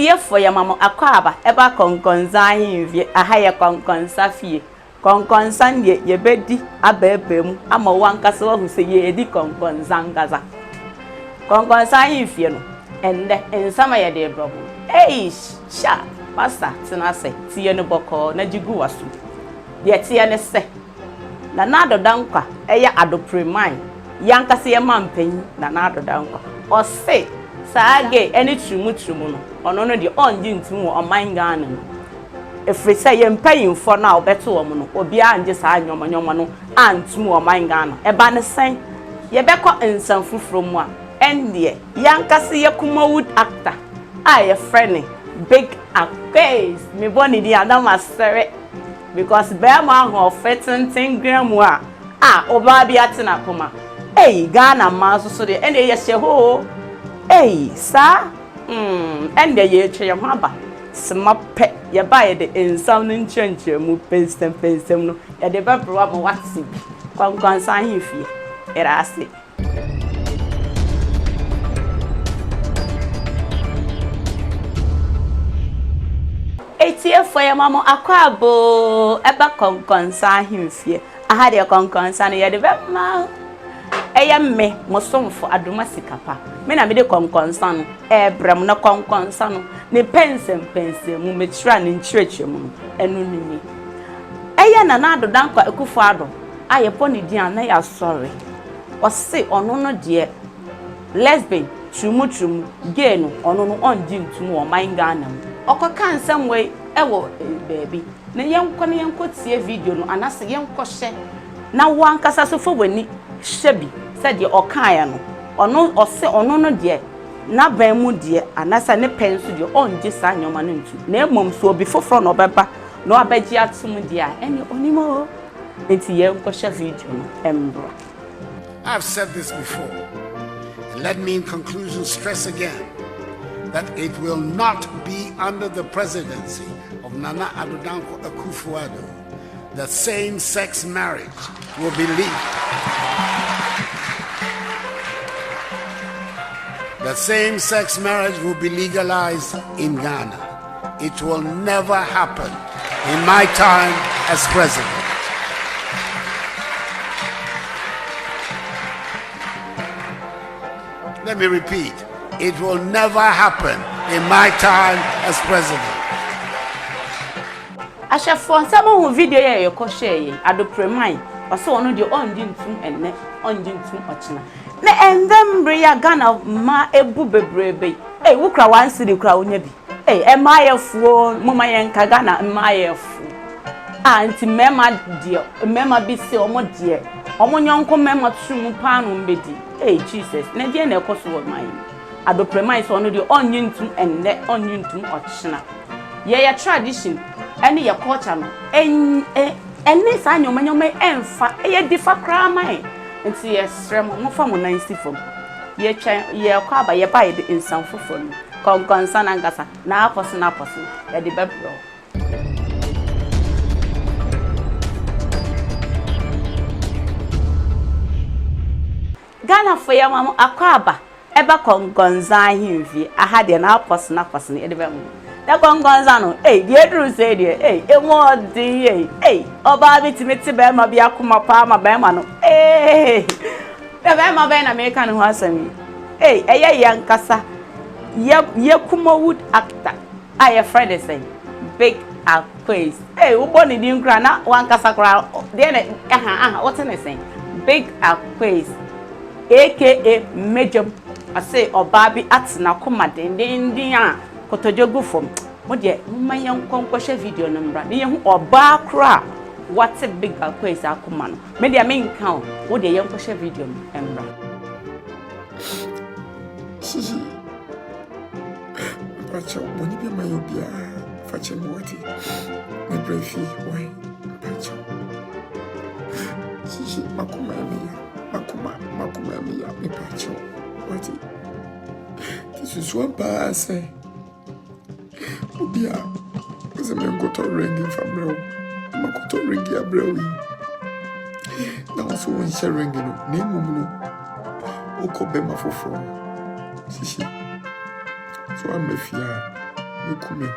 tie for ya mama akwaba eba Konkonsa Ahenfie aha ye Konkonsa fie Konkonsa ndie ye bedi abebem ama wankasa wahu se ye edi Konkonsa ngaza Konkonsa Ahenfie no ende ensama ye de drobo sha pasta tina se tie no boko na jigu wasu ye tie ne se na ADDO dankwa eya ADDO premium yankasa ye mampanyi na ADDO dankwa o se saage eni trumu no ono no de onji ntum o man Ghana no efrisa ye mpayimfo na obeto wo no obi anje saa nyoma no antum o man Ghana eba ne sen ye beko nsam fufuro mu a ende yankase ye Kumawood actor a ye friend Big Akwess me boni di adama sere because be ma ho fetin gram a oba bi atena koma Ghana ma so de ende ye hye ho sa ende ye twe ho aba smape ye ba ye de ensam no nchenche mu pensem no ye de bebro aba watsi Konkonsa Ahenfie era ase etie for ya mama akwabo eba Konkonsa Ahenfie aha de Konkonsa no ye de bema me mosomfo adoma sikapa me na me de Konkonsa no ebrem na Konkonsa no ne pensem mu metira ne nchirechire mu enu nini na ADDO dankwa AKUFO ADDO aye poni di an na ya sorry o se ono no de lesbian chumu gay no ono no onji ntum o man Ghana okoka nsem we ewo baby na yenko tie video no anase yenko hye na wankasa so fo wani shebi said ye okaya no ono ose ono no de na ban mu de anasa ne penso de onje sa nyoma no ntu na emom so obi foforo no beba no abaji atum de a ene onimo enti ye nkosha video no embro. I've said this before, and let me in conclusion stress again that it will not be under the presidency of Nana Addo Dankwa AKUFO ADDO that same-sex marriage will be legal. That same-sex marriage will be legalized in Ghana. It will never happen in my time as president. Let me repeat, it will never happen in my time as president. Asha for some video ye ko share ADDO premium oso ono de onji ntum enne onji ntum ochina na endembre ya Ghana ma ebu bebrebe wukra wan siri kra onya bi ma yefuo mama yenka Ghana ma yefu anti mema die mema bi se omo die omo nyonko mema tumu panu mbedi Jesus na die na ekoso wo man ADDO premium so ono de onji ntum enne onji ntum ochina ye tradition ene ye culture no ene sa nyoma emfa ye difa kra man nti ye srem mo fa mo nan sifom ye twan ye kwaba ye ba ye de ensam fofo no Konkonsa na ngasa na aposo ye de bebro Ghana for ya mama akwaba eba Konkonsa Ahenfie aha de na aposo ye de bebro da Konkonsa no die dru say die emo di oba bitimeti be ma bia kuma pa ma be ma no be ma be na me kan ho asami eye yankasa ye Kumawood actor aye friend say Big Akwess wo boni di nkra na wankasa kra de na what na say Big Akwess aka Major ase oba bi atena kuma den a kotojogu fom mo de mayan konkoshe video no mbra de ye hu oba kra what Big Akwess akuma no me de me nkan wo de ye konkoshe video no mbra Shishi pacha boni bi mayo bia fache mo wati me brefi why pacha Shishi makuma mi ya me pacha wati this is one pass Obia, is a man got a ring from Bro. Makoto ring ya Browy. Now, so when she ring, name Mumu, Oko Bema for 4. Shishi. So I'm a fear. kume.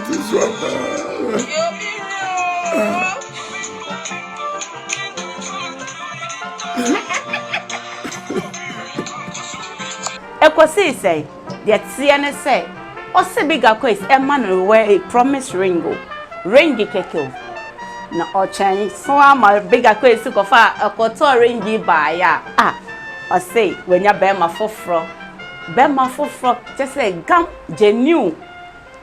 This one, Akwess say, the TN say, or say big Akwess, a man wear a promise ring, ringy keke. Na or Chinese, so I'm a big Akwess to go far a quarter ringy by ya. Or say, when you bear my fofro, just say gum genuine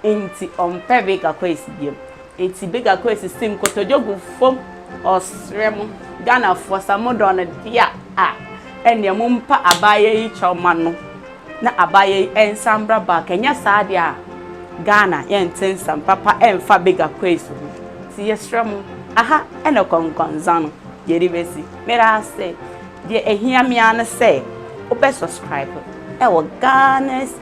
into on big Akwess game. It's big Akwess is sim kotojogu foam or sremo, Ghana for some modern dear. And your mumpa abaye each mano. Na abaye ensambra ba Kenya sadia Ghana yenten sam papa emfa big Akwess ti yesrem aha eno Konkonsa no yeri besi mera say de ehia me an say ope subscribe e wo Ghana's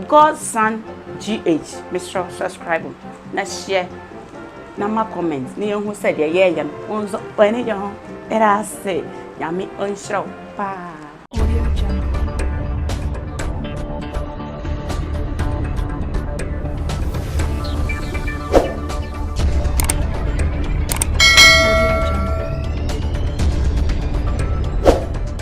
Godson GH Mr. subscribe na share na ma comment na yehu say de ye ye no onzo eni je ho mera say yami onhro pa